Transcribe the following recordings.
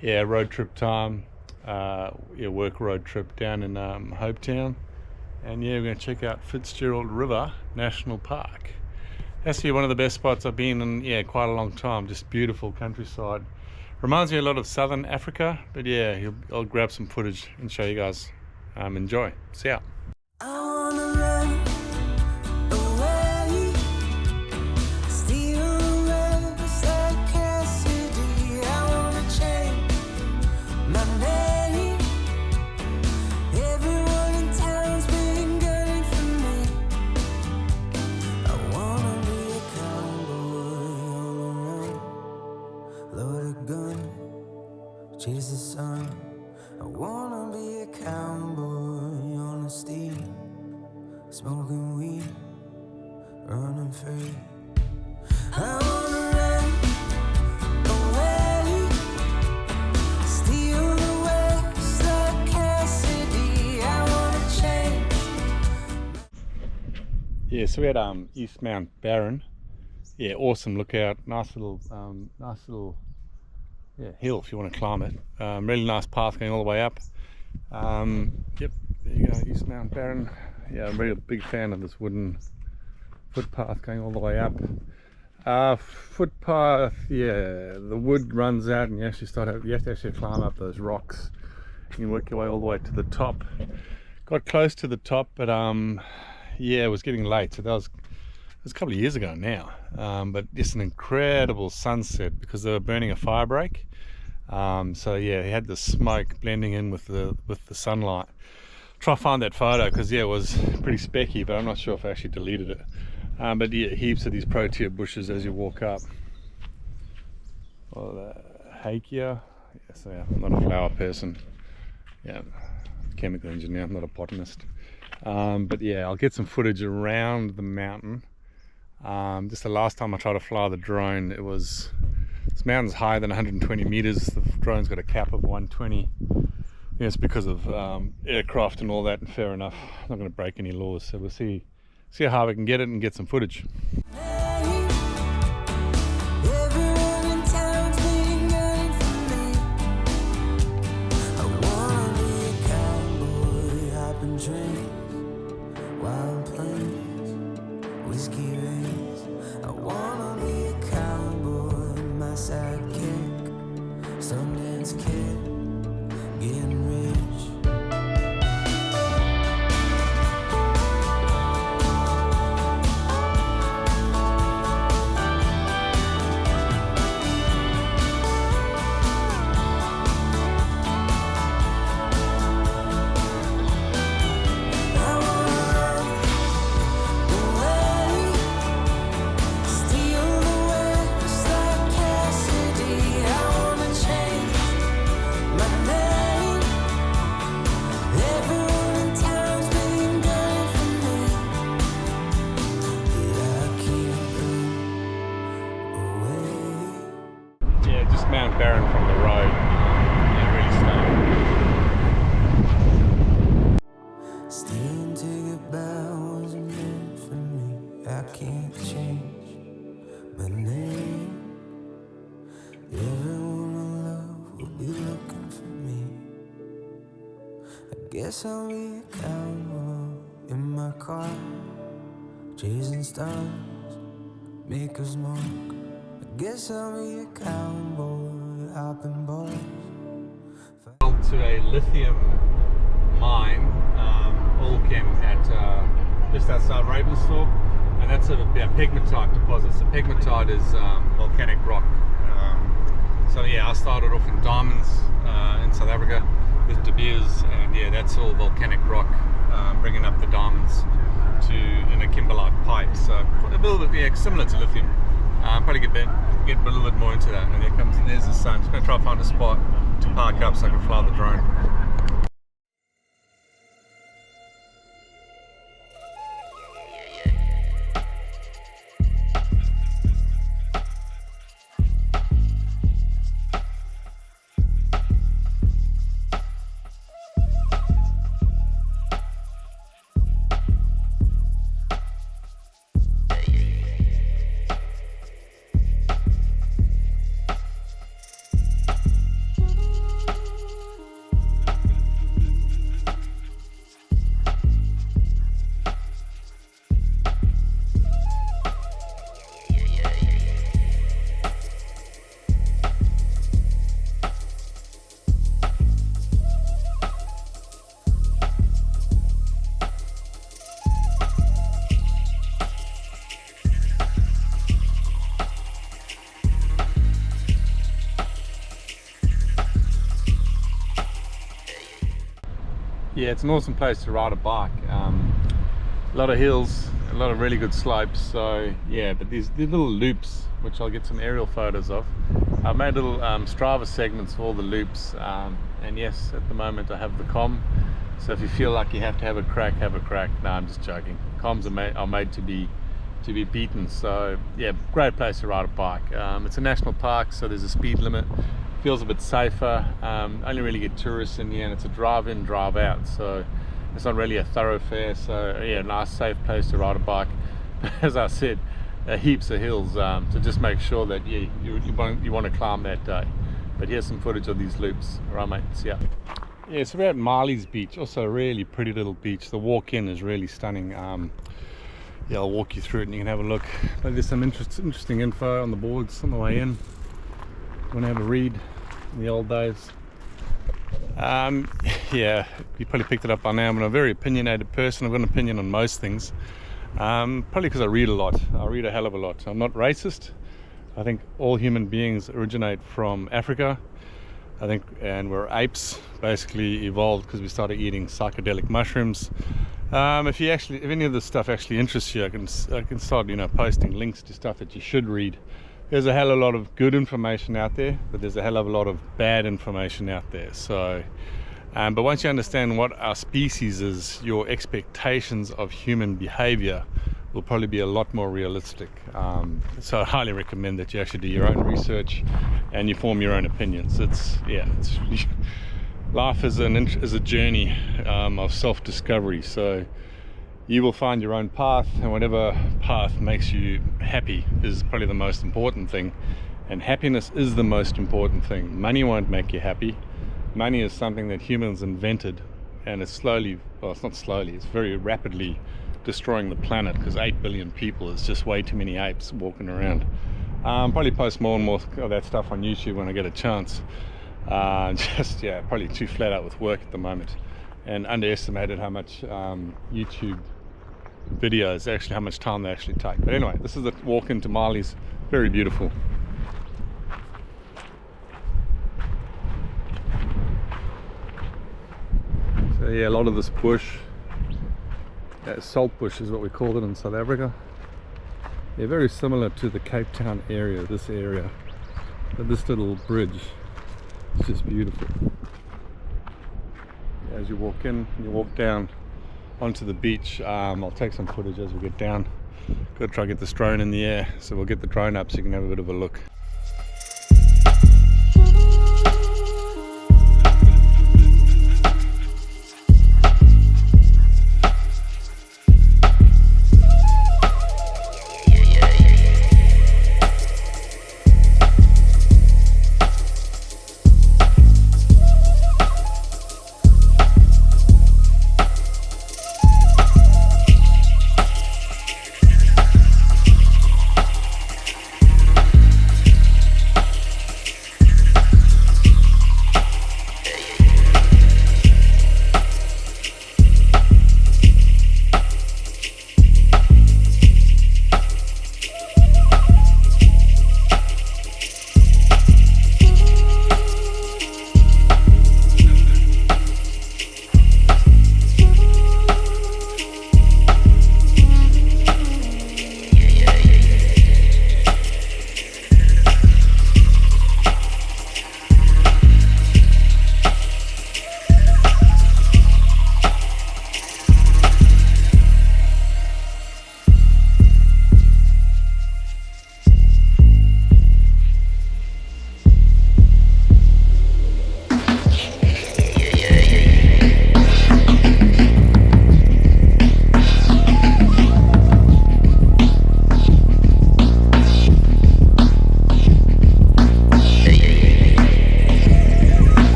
Yeah, road trip time. Yeah, work road trip down in Hopetown. And yeah, we're going to check out Fitzgerald River National Park. That's one of the best spots I've been in, yeah, quite a long time. Just beautiful countryside. Reminds me a lot of Southern Africa, but yeah, I'll grab some footage and show you guys. Enjoy. See ya. Chase the sun. I wanna be a cowboy on a steed, smoking weed, running free. I wanna run away, steal the west like Cassidy. I wanna change. Yeah, so we had East Mount Barren. Yeah, awesome lookout. Nice little yeah, hill if you want to climb it. Really nice path going all the way up. Yep, there you go, East Mount Barren. Yeah, I'm really a big fan of this wooden footpath going all the way up. Footpath, yeah, the wood runs out and you have to actually climb up those rocks. You can work your way all the way to the top. Got close to the top, but yeah, it was getting late, so that was a couple of years ago now, but just an incredible sunset because they were burning a fire break. So yeah, he had the smoke blending in with the sunlight. Try to find that photo because yeah, it was pretty specky, but I'm not sure if I actually deleted it. But yeah, heaps of these protea bushes as you walk up. Well, the hakea. Yeah, so yeah, I'm not a flower person. Yeah, chemical engineer. I'm not a botanist. But yeah, I'll get some footage around the mountain. Just the last time I tried to fly the drone, this mountain's higher than 120 meters. The drone's got a cap of 120. Yeah, it's because of aircraft and all that, and fair enough, I'm not going to break any laws, so we'll see how high we can get it and get some footage. Mt Barren from the road. Yeah, really stunning. Staying to your bell wasn't meant for me. I can't change my name. Everyone I love will be looking for me. I guess I'll be a cowboy in my car, chasing stars, make us smoke. Guess I'll be a cowboy, hopping boys. To a lithium mine, Allchem at just outside Ravensthorpe, and that's a pegmatite deposit. So pegmatite is volcanic rock. So yeah, I started off in diamonds in South Africa with De Beers, and yeah, that's all volcanic rock, bringing up the diamonds in a kimberlite pipe. So a little bit similar to lithium. Probably get a little bit more into that. And there's the sun. Just going to try to find a spot to park up so I can fly the drone. Yeah, it's an awesome place to ride a bike. A lot of hills, a lot of really good slopes. So yeah, but these little loops, which I'll get some aerial photos of. I've made little Strava segments for all the loops, and yes, at the moment I have the com. So if you feel like you have to have a crack, have a crack. No, I'm just joking. Coms are made to be beaten. So yeah, great place to ride a bike. It's a national park, so there's a speed limit. Feels a bit safer. Only really get tourists in here, and it's a drive in, drive out, so it's not really a thoroughfare. So yeah, nice safe place to ride a bike. As I said, heaps of hills, so just make sure that you want to climb that day. But here's some footage of these loops. Alright mates, yeah. Yeah, so we're at Mylies Beach, also a really pretty little beach. The walk in is really stunning. Yeah, I'll walk you through it and you can have a look. But there's some interesting info on the boards on the way in. Want to have a read in the old days. Yeah, you probably picked it up by now. I'm a very opinionated person. I've got an opinion on most things. Probably because I read a lot. I read a hell of a lot. I'm not racist. I think all human beings originate from Africa. I think, and we're apes, basically evolved because we started eating psychedelic mushrooms. If any of this stuff actually interests you, I can start, posting links to stuff that you should read. There's a hell of a lot of good information out there, but there's a hell of a lot of bad information out there. So, but once you understand what our species is, your expectations of human behavior will probably be a lot more realistic. So I highly recommend that you actually do your own research and you form your own opinions. Life is a journey of self-discovery. So you will find your own path, and whatever path makes you happy is probably the most important thing. And happiness is the most important thing. Money won't make you happy. Money is something that humans invented, and it's it's very rapidly destroying the planet, because 8 billion people is just way too many apes walking around. Probably post more and more of that stuff on YouTube when I get a chance. Probably too flat out with work at the moment, and underestimated how much YouTube videos actually, how much time they actually take. But anyway, this is the walk into Mylies. Very beautiful. So yeah, a lot of this bush, salt bush is what we call it in South Africa. Yeah, very similar to the Cape Town area, this area. But this little bridge is just beautiful. As you walk in, you walk down onto the beach. I'll take some footage as we get down. Gotta try to get this drone in the air, so we'll get the drone up so you can have a bit of a look.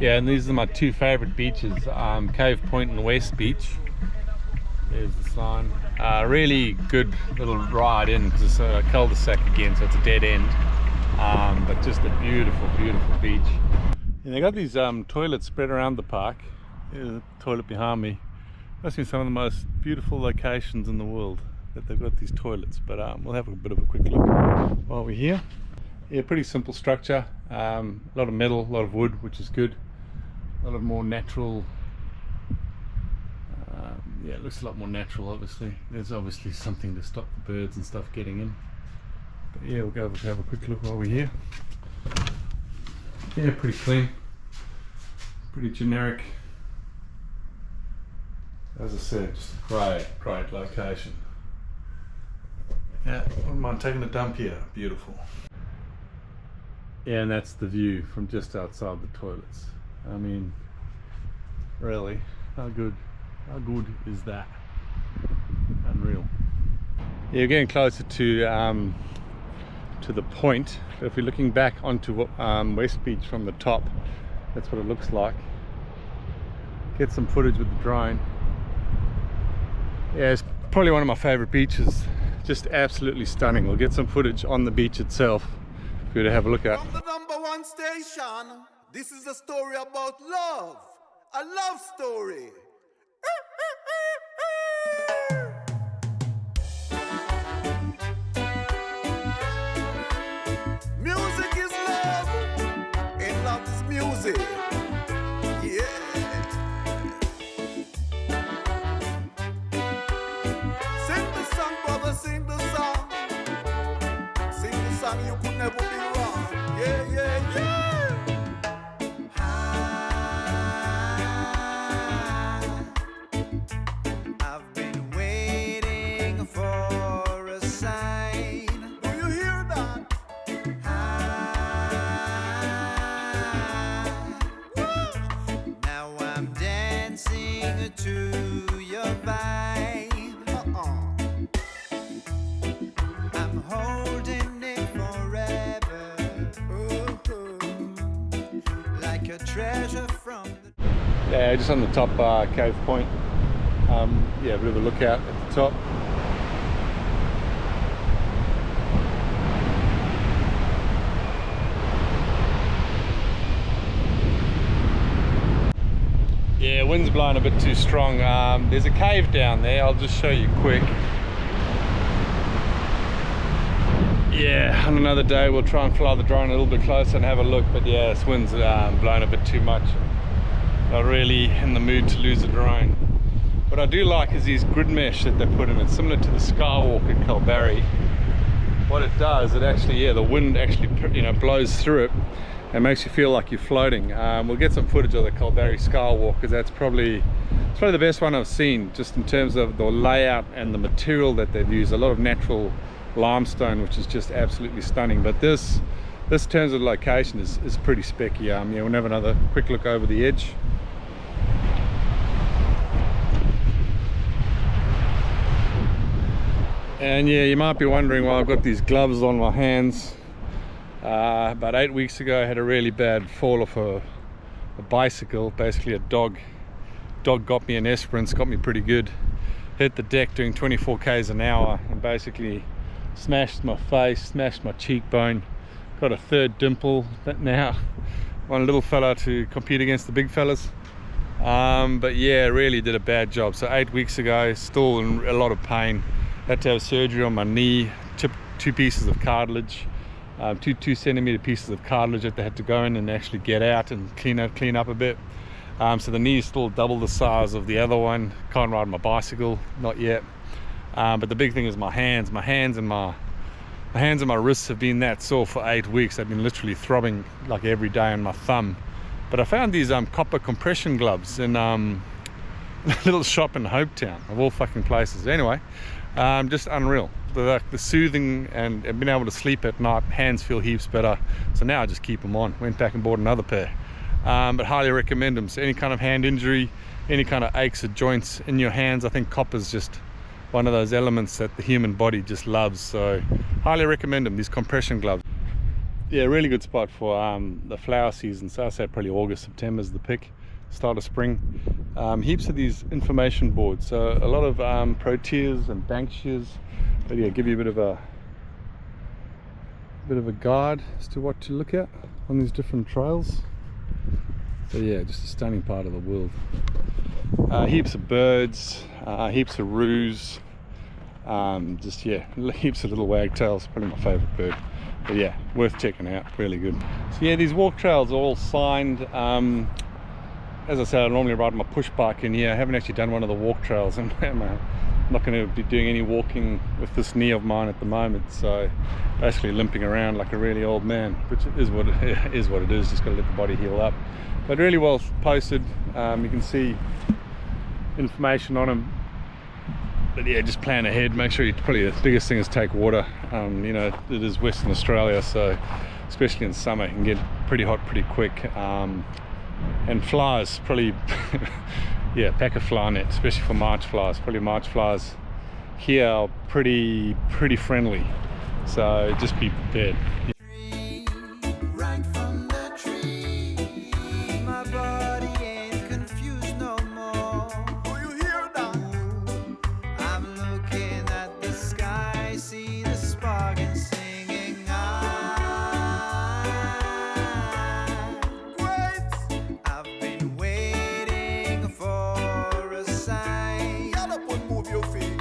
Yeah, and these are my two favorite beaches, Cave Point and West Beach. There's the sign. Really good little ride in because it's a cul-de-sac again, so it's a dead end. But just a beautiful, beautiful beach. And they got these toilets spread around the park. There's a toilet behind me. Must be some of the most beautiful locations in the world that they've got these toilets. But we'll have a bit of a quick look while we're here. Yeah, pretty simple structure. A lot of metal, a lot of wood, which is good. A lot of more natural. Yeah, it looks a lot more natural. Obviously, there's obviously something to stop the birds and stuff getting in. But yeah, we'll go over to have a quick look while we're here. Yeah, pretty clean, pretty generic. As I said, just a great location. Yeah, wouldn't mind taking a dump here. Beautiful. Yeah, and that's the view from just outside the toilets. I mean, really, how good is that? Unreal. Yeah, we're getting closer to the point. But if we're looking back onto West Beach from the top, that's what it looks like. Get some footage with the drone. Yeah, it's probably one of my favorite beaches. Just absolutely stunning. We'll get some footage on the beach itself for you to have a look at. From the #1 station, this is a story about love. A love story. Music is love, and love is music. Yeah. Sing the song, brother, sing the song. Sing the song, you could never be wrong. Yeah, yeah, yeah. I've been waiting for a sign. Do you hear that? Now I'm dancing to your vibe. I'm holding it forever. Like a treasure from the... Yeah, just on the top Cave Point. Yeah, a bit of a lookout at the top. Yeah, wind's blowing a bit too strong. There's a cave down there. I'll just show you quick. Yeah, on another day we'll try and fly the drone a little bit closer and have a look. But yeah, this wind's blowing a bit too much. Not really in the mood to lose a drone. What I do like is these grid mesh that they put in. It's similar to the Skywalk at Kalbarri. What it does, it actually, yeah, the wind actually, you know, blows through it and makes you feel like you're floating. We'll get some footage of the Kalbarri Skywalk because it's probably the best one I've seen, just in terms of the layout and the material that they've used. A lot of natural limestone, which is just absolutely stunning. But this in terms of location is pretty specky. Yeah, we'll have another quick look over the edge. And yeah, you might be wondering why I've got these gloves on my hands. About 8 weeks ago I had a really bad fall off a bicycle. Basically a dog got me an Esperance, got me pretty good. Hit the deck doing 24 k's an hour and basically smashed my face, smashed my cheekbone, got a third dimple. But now want a little fella to compete against the big fellas. But yeah, really did a bad job. So 8 weeks ago, still in a lot of pain. Had to have surgery on my knee, chipped 2 pieces of cartilage, 2 centimeter pieces of cartilage that they had to go in and actually get out and clean up a bit. So the knee is still double the size of the other one. Can't ride my bicycle, not yet. But the big thing is my hands and my wrists have been that sore for 8 weeks. They've been literally throbbing like every day on my thumb. But I found these copper compression gloves in a little shop in Hopetown, of all fucking places. Anyway, just unreal. The soothing and being able to sleep at night, hands feel heaps better. So now I just keep them on. Went back and bought another pair. But highly recommend them. So any kind of hand injury, any kind of aches or joints in your hands, I think copper's just one of those elements that the human body just loves. So highly recommend them, these compression gloves. yeah, really good spot for the flower season. So I say probably August, September is the pick, start of spring. Heaps of these information boards, so a lot of proteas and banksias, but yeah, give you a bit of a guide as to what to look at on these different trails. So yeah, just a stunning part of the world. Heaps of birds, heaps of roos, just yeah, heaps of little wagtails, probably my favorite bird. But yeah, worth checking out, really good. So yeah, these walk trails are all signed. As I said, I normally ride my push bike in here. I haven't actually done one of the walk trails, and I'm not going to be doing any walking with this knee of mine at the moment. So basically limping around like a really old man, which is what it is. Just got to let the body heal up. But really well posted. You can see information on them. But yeah, just plan ahead. Make sure probably the biggest thing is take water. You know, it is Western Australia, so especially in summer, it can get pretty hot pretty quick. And flies, probably, yeah, pack a fly net, especially for March flies. Probably March flies here are pretty friendly, so just be prepared. Right from the tree, my body ain't confused no more. Do you hear that? I'm looking at the sky, see the spark and singing. Great. I've been waiting for a sign. Get up and move your feet.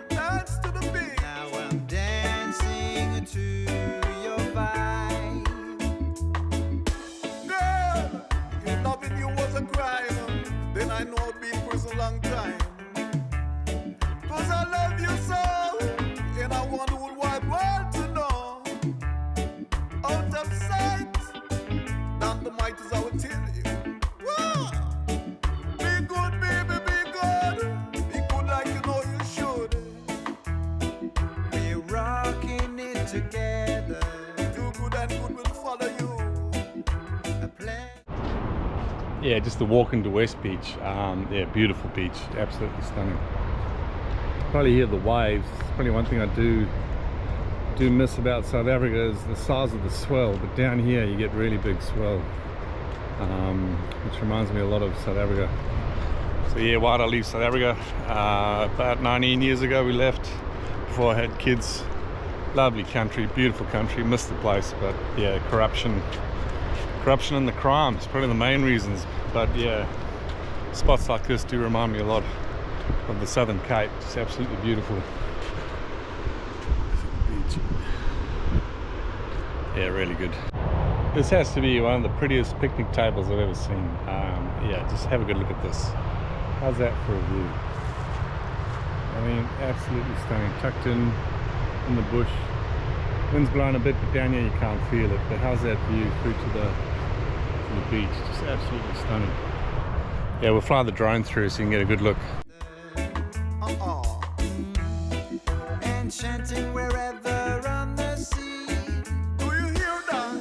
Dance to the beat. Now I'm dancing to your vibe. Girl, if loving you was a crime, then I know I'd be in prison a long time. 'Cause I love you so, and I want the whole wide world to know. Out of sight, not the might is I would tell you. Whoa. Be good, baby, be good. Be good like you know you should. We're rocking it together. Do good and good will follow you. A plan. Yeah, just the walk into West Beach. Yeah, beautiful beach, absolutely stunning. Probably hear the waves. Probably one thing I do miss about South Africa is the size of the swell, but down here you get really big swell, which reminds me a lot of South Africa. So yeah, why did I leave South Africa? About 19 years ago we left, before I had kids. Lovely country, beautiful country, missed the place, but yeah, corruption and the crime is probably the main reasons. But yeah, spots like this do remind me a lot of the Southern Cape. It's absolutely beautiful. Beach. Yeah, really good. This has to be one of the prettiest picnic tables I've ever seen. Yeah, just have a good look at this. How's that for a view? I mean, absolutely stunning. Tucked in the bush. Wind's blowing a bit, but down here you can't feel it. But how's that view through to the beach? Just absolutely stunning. Yeah, we'll fly the drone through so you can get a good look. Enchanting wherever on the sea. Do you hear that?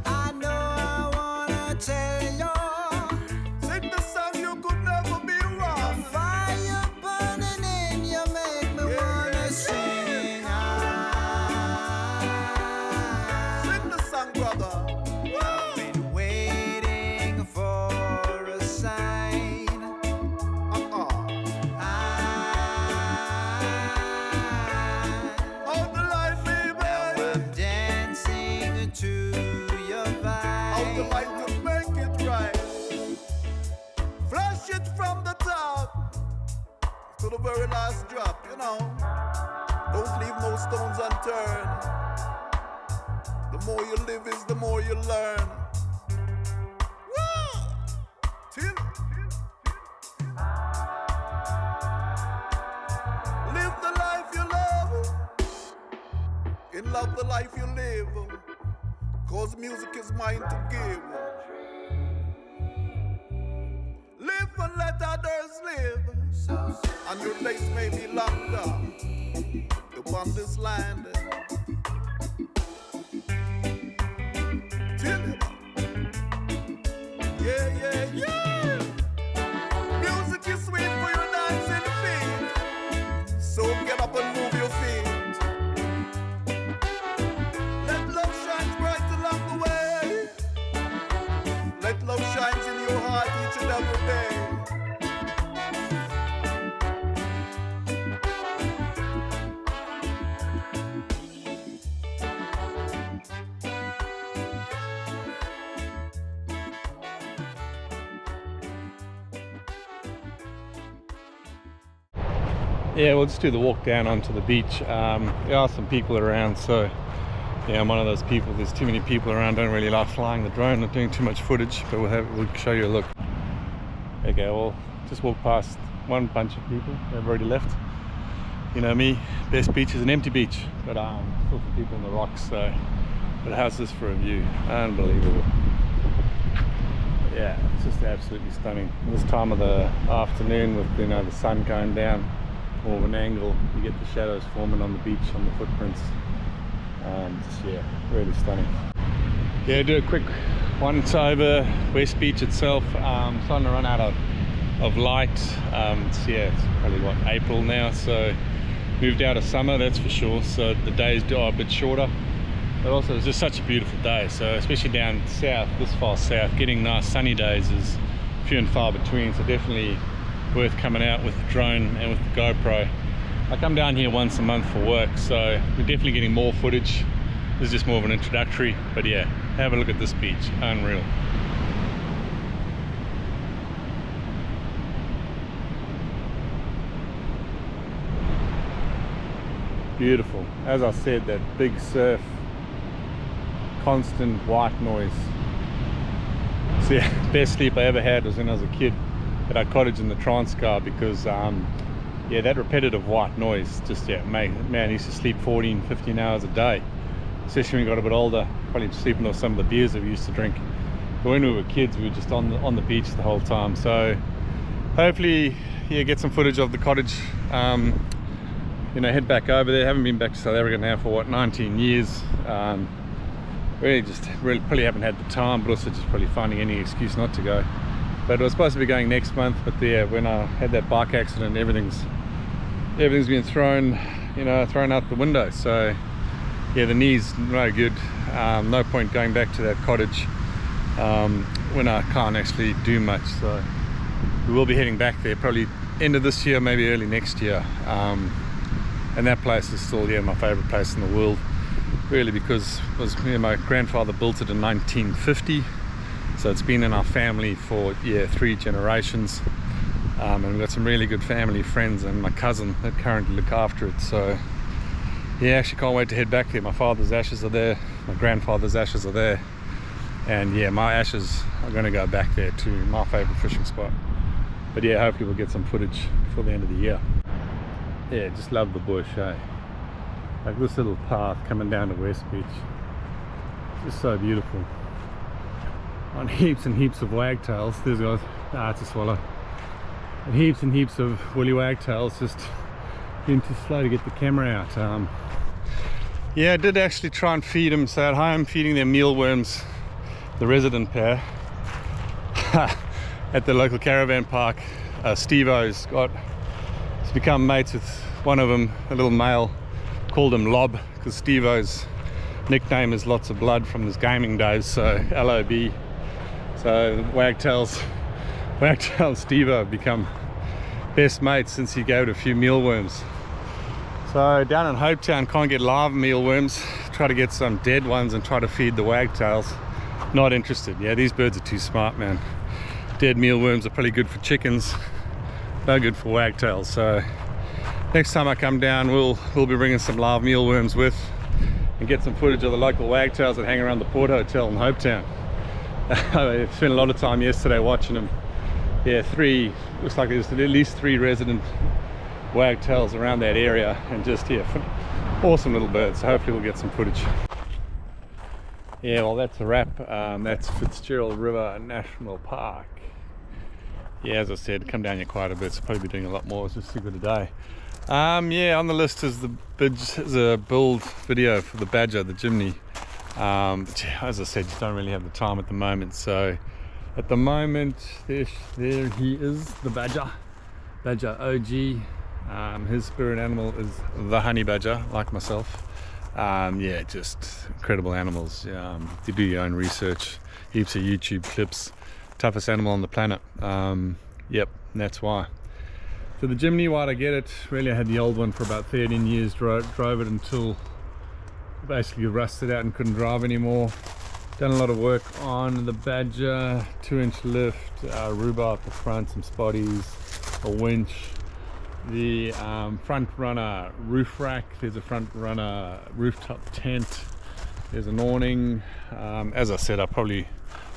I know I wanna tell you. Sing the song you could never be wrong. Fire burning in you make me wanna sing. Sing the song, brother. I've been waiting for a sign. Hold the light, baby. I'm dancing to your Hold the vibe. light to make it right. Flash it from the top to the very last drop, you know. Don't leave no stones unturned. The more you live is the more you learn. Whoa! Till live the life you love. In love the life you live. 'Cause music is mine to give. Live and let others live. And your days may be longer upon this land. Till yeah. Music is sweet for your dancing feet. So get up and move your each and every day. Yeah, we'll just do the walk down onto the beach. There are some people around, so yeah, I'm one of those people. There's too many people around. Don't really like flying the drone or doing too much footage, but we'll show you a look. Okay, we'll just walk past one bunch of people. They've already left. You know me, best beach is an empty beach, but still some people on the rocks. So, but how's this for a view? Unbelievable. Yeah, it's just absolutely stunning. This time of the afternoon, with the sun going down, more of an angle, you get the shadows forming on the beach, on the footprints. Just, yeah, really stunning. Yeah, do a quick once over West Beach itself. Starting to run out of light. It's probably what, April now, so moved out of summer, that's for sure. So the days are a bit shorter, but also it's just such a beautiful day. So especially down south, this far south, getting nice sunny days is few and far between. So definitely worth coming out with the drone and with the GoPro. I come down here once a month for work, so we're definitely getting more footage. This is just more of an introductory, but yeah, have a look at this beach. Unreal. Beautiful. As I said, that big surf, constant white noise. So yeah, best sleep I ever had was when I was a kid at our cottage in the Transcar, because yeah, that repetitive white noise just, yeah, man, I used to sleep 14-15 hours a day, especially when we got a bit older, probably sleeping off some of the beers that we used to drink. But when we were kids, we were just on the beach the whole time. So hopefully, yeah, get some footage of the cottage. Head back over there. Haven't been back to South Africa now for what, 19 years. Really probably haven't had the time, but also just probably finding any excuse not to go. But I was supposed to be going next month, but yeah, when I had that bike accident, everything's been thrown out the window. So yeah, the knee's no good. No point going back to that cottage when I can't actually do much. So we will be heading back there probably end of this year, maybe early next year. And that place is still, yeah, my favorite place in the world, really, because my grandfather built it in 1950. So it's been in our family for, yeah, 3 generations. And we've got some really good family friends and my cousin that currently look after it. So yeah, actually can't wait to head back there. My father's ashes are there, my grandfather's ashes are there, and yeah, my ashes are going to go back there to my favorite fishing spot. But yeah, hopefully we'll get some footage before the end of the year. Yeah, just love the bush, eh? Like this little path coming down to West Beach, just so beautiful. On heaps and heaps of wagtails. There's guys. It's a swallow. And heaps and heaps of woolly wagtails, just being too slow to get the camera out. Yeah, I did actually try and feed them. So at home, feeding their mealworms, the resident pair at the local caravan park. Steve-O's he's become mates with one of them, a little male, called him Lob, because Steve-O's nickname is Lots of Blood from his gaming days, so LOB. So Wagtails Steve-O have become best mates since he gave it a few mealworms. So down in Hopetown, can't get live mealworms. Try to get some dead ones and try to feed the wagtails. Not interested. Yeah, these birds are too smart, man. Dead mealworms are probably good for chickens, no good for wagtails. So next time I come down, we'll be bringing some live mealworms with, and get some footage of the local wagtails that hang around the Port Hotel in Hopetown. I spent a lot of time yesterday watching them. Yeah, looks like there's at least 3 resident wagtails around that area, and just, yeah, awesome little birds. So hopefully we'll get some footage. Yeah, well, that's a wrap. That's Fitzgerald River National Park. Yeah, as I said, come down here quite a bit, so probably be doing a lot more. It's just super today. Yeah, on the list is a build video for the Badger, the Jimny. But yeah, as I said, just don't really have the time at the moment. So at the moment, there he is, the Badger OG. His spirit animal is the honey badger, like myself. Yeah, just incredible animals. You do your own research, heaps of YouTube clips. toughest animal on the planet. Yep, that's why. So the Jimny, why'd I get it? Really, I had the old one for about 13 years, drove it until basically rusted out and couldn't drive anymore. Done a lot of work on the Badger, 2-inch lift, rhubarb at the front, some spotties, a winch, the front runner roof rack, there's a front runner rooftop tent, there's an awning. As I said, I probably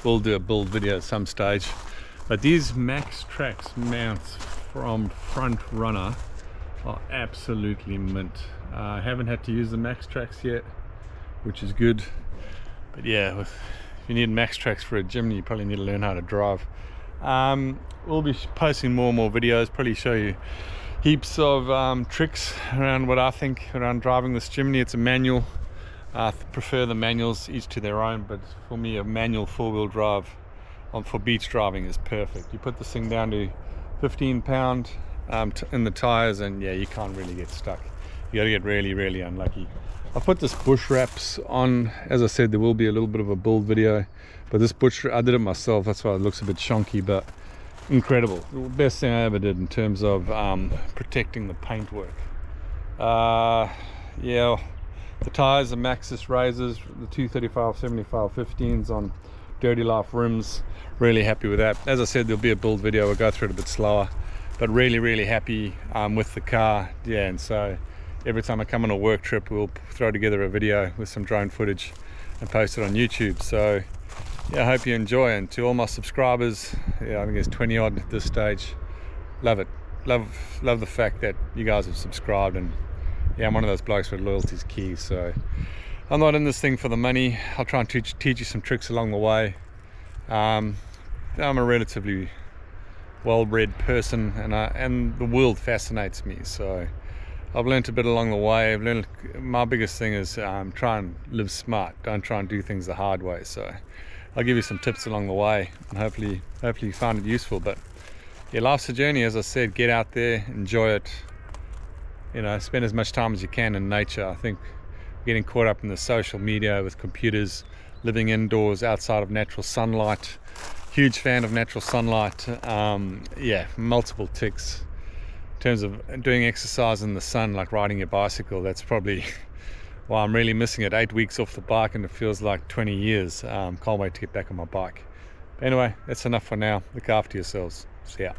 will do a build video at some stage, but these Max Trax mounts from Front Runner are absolutely mint. I haven't had to use the Max Trax yet, which is good, but yeah, if you need Max Trax for a Jimny, you probably need to learn how to drive. We'll be posting more and more videos, probably show you heaps of tricks around what I think around driving this Jimny. It's a manual. I prefer the manuals, each to their own, but for me a manual 4-wheel drive for beach driving is perfect. You put this thing down to 15 pound in the tires, and yeah, you can't really get stuck. You got to get really, really unlucky. I put this bush wraps on. As I said, there will be a little bit of a build video, but this bush, I did it myself, that's why it looks a bit shonky, but incredible. The best thing I ever did in terms of protecting the paintwork. Yeah, the tires are Maxxis Razors, the 235/75 15s on Dirty Life rims. Really happy with that. As I said, there'll be a build video. We'll go through it a bit slower, but really, really happy with the car. Yeah, and so every time I come on a work trip, we'll throw together a video with some drone footage and post it on YouTube. So yeah, I hope you enjoy. And to all my subscribers, yeah, I think there's 20 odd at this stage. Love it. Love the fact that you guys have subscribed, and yeah, I'm one of those blokes where loyalty is key. So I'm not in this thing for the money. I'll try and teach you some tricks along the way. I'm a relatively well-bred person, and the world fascinates me. So I've learnt a bit along the way. My biggest thing is try and live smart. Don't try and do things the hard way. So I'll give you some tips along the way, and hopefully you find it useful. But yeah, life's a journey, as I said. Get out there, enjoy it. You know, spend as much time as you can in nature. I think getting caught up in the social media with computers, living indoors outside of natural sunlight. Huge fan of natural sunlight. Yeah, multiple ticks. In terms of doing exercise in the sun, like riding your bicycle, that's probably why I'm really missing it. 8 weeks off the bike and it feels like 20 years. Can't wait to get back on my bike. But anyway, that's enough for now. Look after yourselves. See ya.